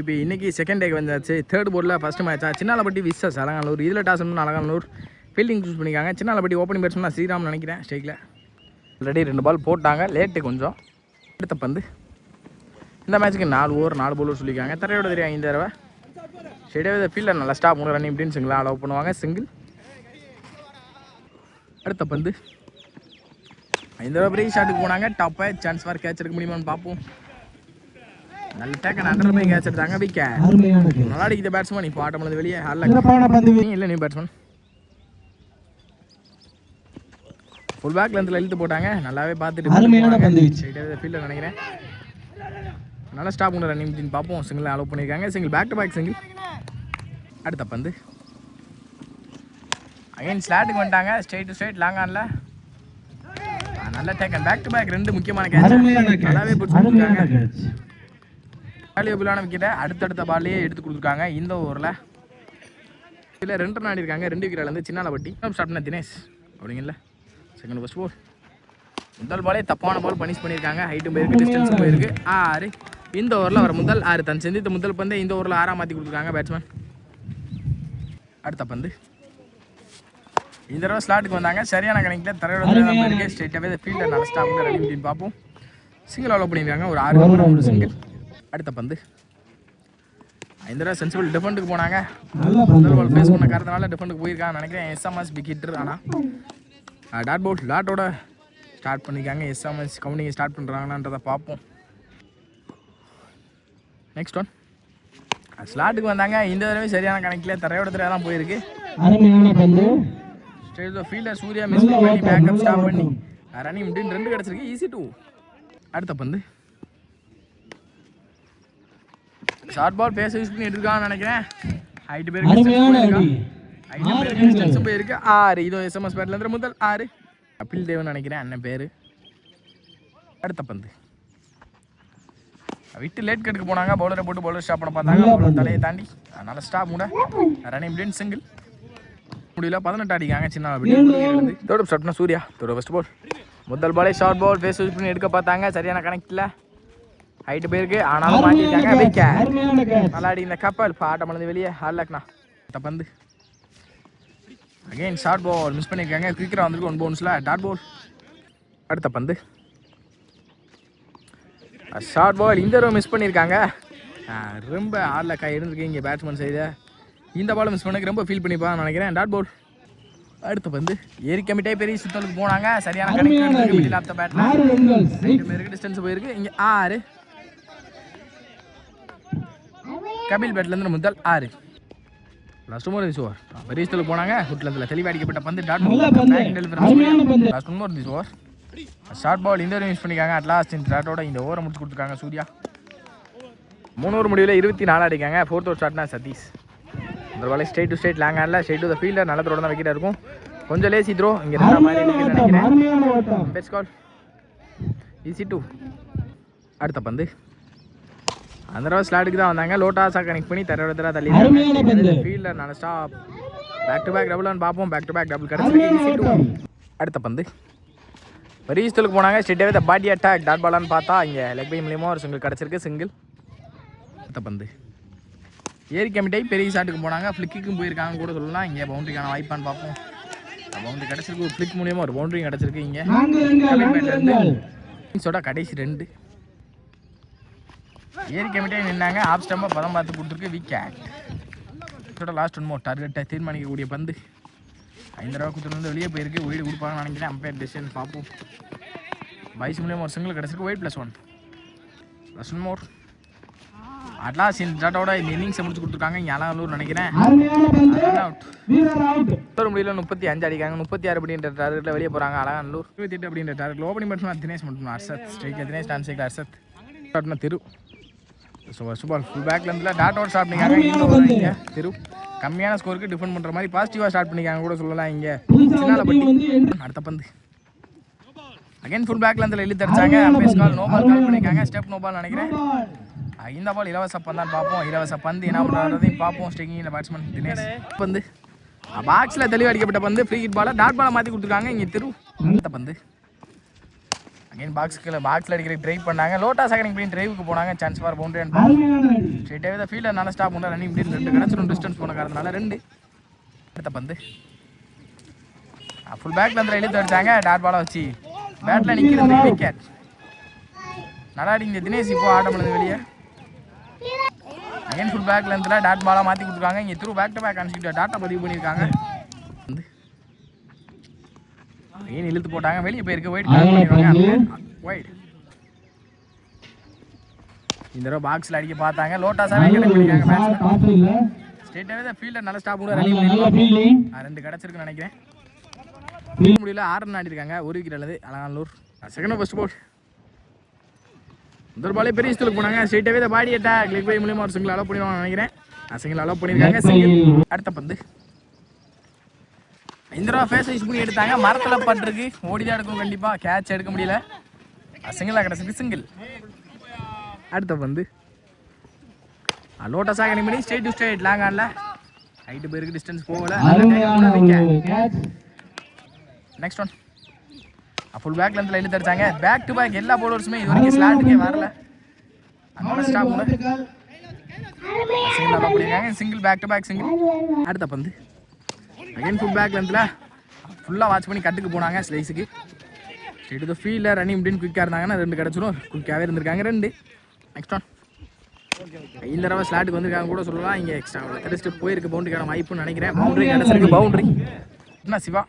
இப்போ இன்றைக்கி செகண்ட் டேக்கு வந்தாச்சு. தேர்ட் போர்டில் ஃபஸ்ட்டு மேட்சா சின்னாலப்பட்டி விசஸ் அலங்காநல்லூர். இதில் டாஸ் பண்ணணும் அலங்காநல்லூர் ஃபீல்டிங் சூஸ் பண்ணிக்காங்க. சின்னாலப்பட்டி ஓப்பனிங் பேட்ஸ்மேன் ஸ்ரீராம் நினைக்கிறேன். ஸ்ட்ரைக்கில் ஆல்ரெடி 2 பால் போட்டாங்க, லேட்டு கொஞ்சம். அடுத்த பந்து இந்த மேட்ச்சுக்கு 4 ஓவர் 4 பவுலர் சொல்லியிருக்காங்க. தரையோட தெரியும் 5 தடவை ஸ்டேடியம் ஃபீல்டில் நல்லா ஸ்டாப் பண்ணி ரன்னிங் இப்படின்னு சிங்கிளாக அலோவ் பண்ணுவாங்க. சிங்கிள். அடுத்த பந்து 5 தடவை பிரேக் ஷாட்டுக்கு போனாங்க. டாப்பை சான்ஸ் ஃபார் கேட்ச் எடுக்க முடியுமான்னு பார்ப்போம். நல்ல டேக்கன் அண்டர் போய் கேட்ச் எடுத்தாங்க. விக்கெட். நல்லா அடிக்குது பேட்ஸ்மேன். இப்போ ஆட்டம் பண்ணது வெளியே இல்லை நியூ பேட்ஸ்மேன். ஃபுல் பேக் லென்த்தில் இழுத்து போட்டாங்க. நல்லாவே பார்த்துட்டு ஃபீல்டில் நினைக்கிறேன். நல்லா ஸ்டாப் பண்ண ரன்னிங் பார்ப்போம். சிங்கிள் அலோவ் பண்ணியிருக்காங்க. Single back to back single. அடுத்த பந்து அகைன் ஸ்லாட்டுக்கு வந்துட்டாங்க. ஸ்ட்ரைட் டு ஸ்ட்ரைட் லாங் ஆனில் நல்ல டேக்கன் பேக் டு பேக் 2 முக்கியமான கேட்ச். நல்லாவே பிடிச்சிருக்காங்க. வேல்யூபிளான விக்கெட்டை அடுத்தடுத்த பால்லையே எடுத்து கொடுத்துருக்காங்க. இந்த ஓவரில் இதில் 2 ரன் ஆடிருக்காங்க. 2 விக்கெட்லேருந்து சின்னாலப்பட்டி. ஸ்டார்ட் பண்ண தினேஷ் அப்படிங்கல்ல. செகண்ட் ஃபர்ஸ்ட் போல் முதல் பாலே தப்பான பால் பனிஷ் பண்ணியிருக்காங்க. ஹைட்டும் போயிருக்கு, டிஸ்டன்ஸும் போயிருக்கு. 6. இந்த ஓவரில் வர முதல் 6 தன் செந்தித்த முதல் பந்து இந்த ஓவரில் 6ஆக மாற்றி கொடுத்துருக்காங்க பேட்ஸ்மேன். அடுத்த பந்து இந்த தடவை ஸ்லாட்டுக்கு வந்தாங்க. சரியான கணக்கில் தரையோட போயிருக்கு. ஸ்ட்ரெயிட்டாகவே ஃபீல்டர் நல்லா ஸ்டாப் பண்ணி ரன்னிங் அப்படின்னு பார்ப்போம். சிங்கிள் அலோவ் பண்ணியிருக்காங்க. ஒரு 6 ஓவர் ஒரு சிங்கிள். அடுத்த பந்து 5 தடவை சென்சிபிள் டிஃபெண்டுக்கு போனாங்க. முதல் பால் ஃபேஸ் பண்ண காரணத்தினால டிஃபெண்டுக்கு போயிருக்காங்க நினைக்கிறேன். SMS wicket. ஆனால் டாட் போல் டாட்டோட ஸ்டார்ட் பண்ணியிருக்காங்க. எஸ்எம்எஸ் கவுண்டிங் ஸ்டார்ட் பண்ணுறாங்களான்றதை பார்ப்போம். நெக்ஸ்ட் ஒன் ஸ்லாட்டுக்கு வந்தாங்க. இந்த தடவை சரியான கணக்கில் தரையோட தடவை தான் போயிருக்கு. ஃபீல்டர் சூர்யா மிஸ் பண்ணி பேக்கப் ஸ்டாப் பண்ணி ரன்னிங் முடின்னு 2 கிடச்சிருக்கு. ஈஸி 2. அடுத்த பந்து ஷார்ட் பால் பேச யூஸ் பண்ணி எடுத்துருக்கான்னு நினைக்கிறேன். ஹைட்டு பேருக்கு டிஸ்டன்ஸும் போயிருக்கு. 6. இதோ எஸ்எம்எஸ் பேட்லேருந்து முதல் 6. கபில் தேவன் நினைக்கிறேன் அண்ணன் பேர். அடுத்த பந்து விட்டு லேட் கட்டுக்கு போனாங்க. பவுலரை போட்டு பவுலர் ஸ்டாப் பண்ண பார்த்தாங்க. பவுலர் தலையை தாண்டி அதனால் ஸ்டாப் கூட ரன்னிங் முடின்னு சிங்கிள். முடியல 18 அடிக்காங்க. சின்ன தோடு ஸ்டார்ட் பண்ண சூர்யா தோட ஃபர்ஸ்ட் பால். முதல் பாலே ஷார்ட் பால் ஃபேஸ் யூஸ் பண்ணி எடுக்க பார்த்தாங்க. சரியான கணக்கில் ஹைட்டு போயிருக்கு. ஆனாலும் மாட்டிருக்காங்க. விக்கெட். நல்லா அடி இந்த கப்பல் ஆட்டம் பண்ணது வெளியே. ஹார்லக்னா. அடுத்த பந்து அகைன் ஷார்ட் பால் மிஸ் பண்ணியிருக்காங்க. குயிக்கராக வந்துருக்கு 1 பவுன்ஸில் டாட் பால். அடுத்த பந்து ஷார்ட் பால் இந்த தடவை மிஸ் பண்ணியிருக்காங்க. ரொம்ப ஹார்லக்கா இருந்திருக்கு இங்கே பேட்ஸ்மேன் சைடு. இந்த பால் மிஸ் பண்ணக்கு ரொம்ப ஃபீல் பண்ணிப்பான்னு நினைக்கிறேன். Dot ball. அடுத்த பந்து ஏரி கமிட்டே பெரிய சுத்தலுக்கு போனாங்க. சரியான கணக்கு லாப்த பேட்டில் டிஸ்டன்ஸ் போயிருக்கு. இங்கே 6. கபில் பேட்லேருந்து முதல் 6. லாஸ்ட் ஓவர் திஸ் ஓவர் பெரிய சுத்தலுக்கு போனாங்க. ஹுட்லேருந்து தெளிவாக அடிக்கப்பட்ட பந்து dot ball. Last over this over short ball இந்த யூஸ் பண்ணிக்காங்க. அட்லாஸ்ட் இந்த டாட்டோட இந்த ஓவரை முடிச்சு கொடுத்துருக்காங்க சூர்யா. 3 ஓவர் முடிவில் 24 அடிக்காங்க. 4th ஓவர் ஸ்டார்ட்னா சதீஷ். இந்த ball straight to straight long ஆனில் ஸ்ட்ரைட் டு த ஃபீல்டர் நல்ல த்ரோட தான் விக்கெட்டாக இருக்கும். கொஞ்சம் லேசி த்ரோ இங்கே ரெண்டா மாதிரி நினைக்கிறேன். பெஸ்ட் கால். ஈஸி 2. அடுத்த பந்து அந்த தடவை ஸ்லாட்டுக்கு தான் வந்தாங்க. லோட்டாஸாக கனெக்ட் பண்ணி தர தள்ளி ஃபீல்டர் நல்ல ஸ்டாப். பேக் டு பேக் டபுள்னு பார்ப்போம். பேக் டு பேக் டபுள் கிடச்சிருக்கு. அடுத்த பந்து ரீஸ்டலுக்கு போனாங்க. ஸ்ட்ரெயிட்டாகவே த பாடி அட்டாக் டாட் பாலான்னு பார்த்தா இங்கே லெக் பை மூலியமாக ஒரு சிங்கிள் கிடச்சிருக்கு. சிங்கிள். அடுத்த பந்து ஏரி கமிட்டை பெரிய ஷாட்டுக்கு போனாங்க. ஃப்ளிக்கும் போயிருக்காங்க கூட சொல்லலாம். இங்கே பவுண்டரிக்கான வாய்ப்பான்னு பார்ப்போம். பவுண்டரி கிடச்சிருக்கு. ஒரு ஃப்ளிக் மூலியமாக ஒரு பவுண்டரி கிடச்சிருக்கு. இங்கே இன்னிங்ஸோட கடைசி 2 ஏரி கமிட்டே நின்னாங்க. ஆஃப் ஸ்டம்பை பதம் பார்த்து கொடுத்துருக்கு. விக்கெட். லாஸ்ட் 1 மோர் டார்கெட்டை தீர்மானிக்கக்கூடிய பந்து 5 தடவை குத்துலேருந்து வெளியே போயிருக்கு. ஒயிட் கொடுப்பாங்கன்னு நினைக்கிறேன். அம்பையர் டெசிஷன் பார்ப்போம். வைஸ் மூலியமாக ஒரு சிங்கிள் கிடச்சிருக்கு. ஒயிட் +1. +1 மோர். அட்லாஸ் இந்த டாட்டோட இந்த இன்னிங்ஸை முடிச்சு கொடுத்துருக்காங்க. இங்கே அலங்காநல்லூர் நினைக்கிறேன். அவுட் முடியல 35 அடிக்காங்க. 36 அப்படின்ற டார்கெட்டில் வெளியே போகிறாங்க அலங்காநல்லூர். 28 அப்படின்ற டார்கெட்டில் ஓப்பனிங் பேட்ஸ்மேன் தினேஷ் மட்டும். அர்ஷத் ஸ்ட்ரைக் தினேஷ் டான் சைக்கிள் அர்ஷத் டாட்னா திரு. ஸோ ஃபர்ஸ்ட் பால் ஃபுல் பேக்லேருந்து டாட் அவுட் ஸ்டார்ட் பண்ணிக்காங்க. இங்கே திரு கம்மியான ஸ்கோருக்கு டிஃபெண்ட் பண்ணுற மாதிரி பாசிட்டிவாக ஸ்டார்ட் பண்ணிக்காங்க கூட சொல்லலாம். இங்கே சின்னாலப்பட்டி. அடுத்த பந்து அகைன் ஃபுல் பேக்லேருந்து இழுத்து அடிச்சாங்க. அம்பேஸ் கால் நோ பால் கால் பண்ணியிருக்காங்க. ஸ்டெப் நோ பால் நினைக்கிறேன். இந்த பால் இலவச பந்தான் பார்ப்போம். இலவச பந்து என்ன பண்ணுறதையும் பார்ப்போம். ஸ்ட்ரைக்கிங்கில் பேட்ஸ்மேன் தினேஷ். பந்து பாக்ஸில் தெளிவாக அடிக்கப்பட்ட பந்து ஃப்ரீ ஹிட் பாலை டாட் பாலை மாற்றி கொடுத்துருக்காங்க. இங்கே திரு. அடுத்த பந்து அகைன் பாக்ஸில் அடிக்கிற ட்ரை பண்ணாங்க. லோட்டாஸ் அகைன் பண்ணி டிரைவுக்கு போனாங்க. சான்ஸ் ஃபார் பவுண்டரி அண்ட் ஸ்ட்ரெயிட்டாகவே தான் ஃபீல்டர் நல்லா ஸ்டாப் பண்ண ரன்னிங் இப்படி 2 கிடச்சிடும் டிஸ்டன்ஸ் போன காரணத்தினால 2. அடுத்த பந்து ஃபுல் பேக்ல இருந்து இழுத்து அடிச்சாங்க. டாட் பாலை வச்சு பேட்டில் நிற்கிறது விக்கெட். நல்லா அடிங்க தினேஷ். இப்போ ஆட்டம் பண்ணுது வெளியே. அகைன் ஃபுல் பேக்ல இருந்து டாட் பாலாக மாற்றி கொடுத்துருக்காங்க. இங்கே through back to back consecutive டாட்டா பதிவு பண்ணியிருக்காங்க. ஏன் இழுத்து போட்டாங்க. வெளியே போயிருக்கு. ஒயிட் இந்த தடவை பாக்ஸில் அடிக்க பார்த்தாங்க. லோட்டாஸாவே கனெக்ட் பண்ணிருக்காங்க. பேட்ஸ்மேன் ஸ்ட்ரெயிட்டாகவே தான் ஃபீல்டர் நல்லா ஸ்டாப் கூட ரன்னிங் பண்ணி 2 கிடச்சிருக்குன்னு நினைக்கிறேன். முடியல 6 ரன் ஆடிருக்காங்க. 1 விக்கெட் அல்லது அலங்காநல்லூர். செகண்ட் ஃபர்ஸ்ட் பால் முதல் பாலே பெரிய ஸ்டோலுக்கு போனாங்க. ஸ்ட்ரெயிட்டாகவே தான் பாடி அட்டாக் லெக் பை மூலியமாக ஒரு சிங்கிள் அலோவ் பண்ணிடுவாங்க நினைக்கிறேன். சிங்கிள் அலோவ் பண்ணியிருக்காங்க. சிங்கிள். அடுத்த பந்து இந்த தடவை ஃபேஸ் வைஸ் பண்ணி எடுத்தாங்க. மரத்தில் பட்டிருக்கு. ஓடி தான் எடுக்கணும் கண்டிப்பாக. கேட்ச் எடுக்க முடியல. சிங்கிளாக கிடச்சிருக்கு. சிங்கிள். அடுத்த பந்து லோட்டஸாக கனெக்ட் பண்ணி ஸ்ட்ரெயிட் டு ஸ்ட்ரெயிட் லாங் ஆடல. ஹைட்டு போயிருக்கு. டிஸ்டன்ஸ் போகல. நெக்ஸ்ட் ஒன் ஃபுல் பேக்ல இருந்து இழுத்து அடிச்சாங்க. பேக் டு பேக் எல்லா பவுலர்ஸுமே இது வரைக்கும் ஸ்லாட்டுக்கே வரல. அதனால ஸ்டாப் சிங்கிள் அலோவ் பண்ணியிருக்காங்க. Single back to back single. அடுத்த பந்து அகைன் ஃபுல் பேக் லென்த்தில் ஃபுல்லாக வாட்ச் பண்ணி கட்டுக்கு போனாங்க. ஸ்லைஸுக்கு ஸ்ட்ரெயிட் டு ஃபீல்டர் ரன்னிங் இப்படின்னு குயிக்காக இருந்தாங்கன்னா 2 கிடச்சிடும். குயிக்காகவே இருந்திருக்காங்க. 2. நெக்ஸ்ட் ஒன் இந்த தடவை ஸ்லாட்டுக்கு வந்திருக்காங்க கூட சொல்லலாம். இங்கே எக்ஸ்ட்ரா தெரிஞ்சிட்டு போயிருக்கு. பவுண்டரிக்கான வாய்ப்புன்னு நினைக்கிறேன். பவுண்டரி கிடச்சிருக்கு. பவுண்டரி என்ன சிவா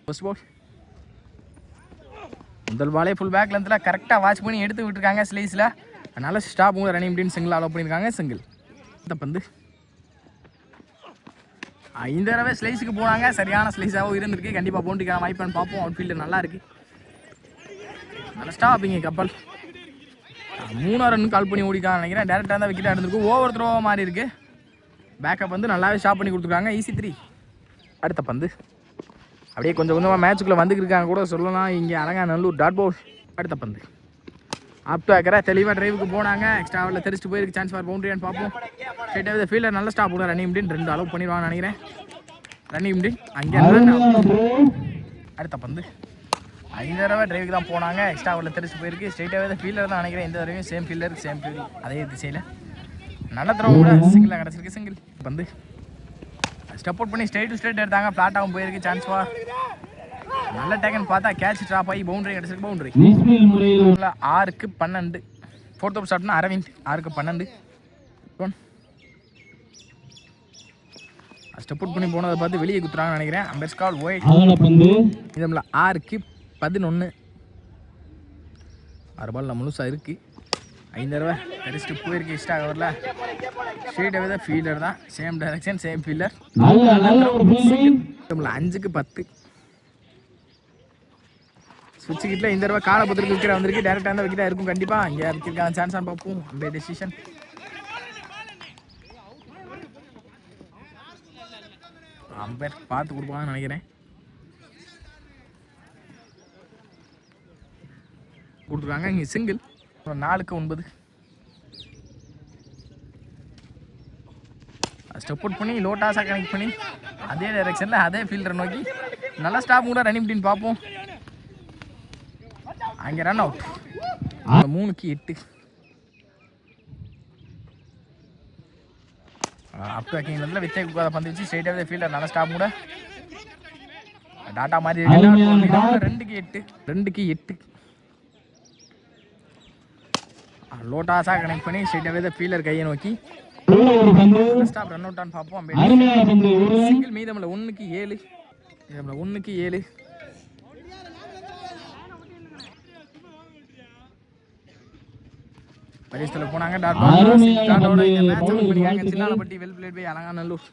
ஃபர்ஸ்ட் பால் முதல் பாலே ஃபுல் பேக் லென்த்தில் கரெக்டாக வாட்ச் பண்ணி எடுத்து விட்டுருக்காங்க ஸ்லைஸில். அதனால் ஸ்டாப் கூட ரன்னிங் இப்படின்னு சிங்கிள் அலோவ் பண்ணியிருக்காங்க. சிங்கிள். இந்த பந்து இந்த தடவை ஸ்லைஸுக்கு போனாங்க. சரியான ஸ்லைஸாகவும் இருந்திருக்கு. கண்டிப்பாக பவுண்டரிக்கான வாய்ப்பான்னு பார்ப்போம். அவுட் ஃபீல்டர் நல்லா இருக்கு. நல்லா ஸ்டாப்பிங்க கப்பல் 3 ரன் கால் பண்ணி ஓடிக்கான்னு நினைக்கிறேன். டேரெக்டாக தான் விக்கெட்டாக இருந்திருக்கு. ஓவர் த்ரோவாக மாறி இருக்கு. பேக்கப் வந்து நல்லாவே ஸ்டாப் பண்ணி கொடுத்துருக்காங்க. ஈஸி 3. அடுத்த பந்து அப்படியே கொஞ்சம் கொஞ்சமாக மேட்சுக்குள்ளே வந்துருக்காங்க கூட சொல்லலாம். இங்கே அலங்காநல்லூர் டாட் பால். அடுத்த பந்து அப் டு ஏக்கரா தெளிவாக டிரைவுக்கு போனாங்க. எக்ஸ்ட்ரா ஓவரில் தெரிச்சிட்டு போயிருக்கு. சான்ஸ் ஃபார் பவுண்டரியான்னு பார்ப்போம். ஸ்ட்ரெயிட்டாகவே ஃபீல்டர் நல்லா ஸ்டாப் கூட ரன்னிங் இப்படின்னு 2 அலோவ் பண்ணிடுவாங்கன்னு நினைக்கிறேன். ரன்னிங் இப்படி அங்கே அடுத்த பந்து 5 தடவை டிரைவுக்கு தான் போனாங்க. எக்ஸ்ட்ரா ஓவரில் தெரிச்சு போயிருக்கு. ஸ்ட்ரெயிட்டாகவே தான் ஃபீல்டர் தான் நினைக்கிறேன். இந்த தடவையும் சேம் ஃபீல்டர் சேம் ஃபீல்டு அதே திசையில் நல்ல த்ரோ கூட சிங்கிளாக கிடச்சிருக்கு. சிங்கிள். பந்து ஸ்டெப் அவுட் பண்ணி ஸ்ட்ரெயிட் டு ஸ்ட்ரெயிட் எடுத்தாங்க. ஃப்ளாட்டாகவும் போயிருக்கு. சான்ஸ் ஃபார் நல்ல டேக்கன் பார்த்தா கேட்ச் ட்ராப் ஆகி பவுண்டரி கிடச்சிருக்கு. பவுண்டரி 6க்கு 12. ஃபோர்த் ஓவர் ஸ்டார்ட்னா அரவிந்த் 6க்கு 12. ஸ்டெப் அவுட் பண்ணி போனதை பார்த்து வெளியே குத்துறாங்கன்னு நினைக்கிறேன். Umpire call wide. இதுல 6க்கு 11. 6 பால் முழுசாக இருக்கு. 5 தடவை கடிச்சிட்டு போயிருக்கு. எக்ஸ்ட்ரா ஓவரில் ஸ்ட்ரெயிட்டாகவே தான் ஃபீல்டர் தான். Same direction same fielder. 5க்கு 10. சுவிட்ச் கிட்டில் இந்த தடவை காலை பத்திரிக்கை விக்கெட் வந்திருக்கு. டேரெக்டாக இருந்தால் விக்கெட்டாக இருக்கும் கண்டிப்பாக. இங்கே விற்கிறக்கான சான்ஸான்னு பார்ப்போம். அந்த டெசிஷன் அம்பேர் பார்த்து கொடுப்பாங்கன்னு நினைக்கிறேன். கொடுத்துருக்காங்க. இங்கே சிங்கிள். 4க்கு 9. ஸ்டெப் அவுட் பண்ணி லோட்டாஸாக கனெக்ட் பண்ணி அதே டைரெக்ஷனில் அதே ஃபீல்டரை நோக்கி நல்லா ஸ்டாப் கூட ரன்னிங் அப்படின்னு பார்ப்போம். அங்கே ரன் அவுட். 3க்கு 8. அப் பேக்கிங்ல வித்தை குக்காத பந்து வச்சு ஸ்ட்ரெயிட்டாகவே ஃபீல்டர் நல்லா ஸ்டாப் கூட டாட்டா மாதிரி 2க்கு 8. 2க்கு 8. லோட்டாஸாக கனெக்ட் பண்ணி ஸ்ட்ரெயிட்டாகவே ஃபீல்டர் கையை நோக்கி ஸ்டாப் ரன் அவுட்டான்னு பார்ப்போம். சிங்கிள் மீதமில்ல 1க்கு 7. 1க்கு 7. பரிசுல போனாங்க. Dot ball Chinnalapatti well played by Alanganallur.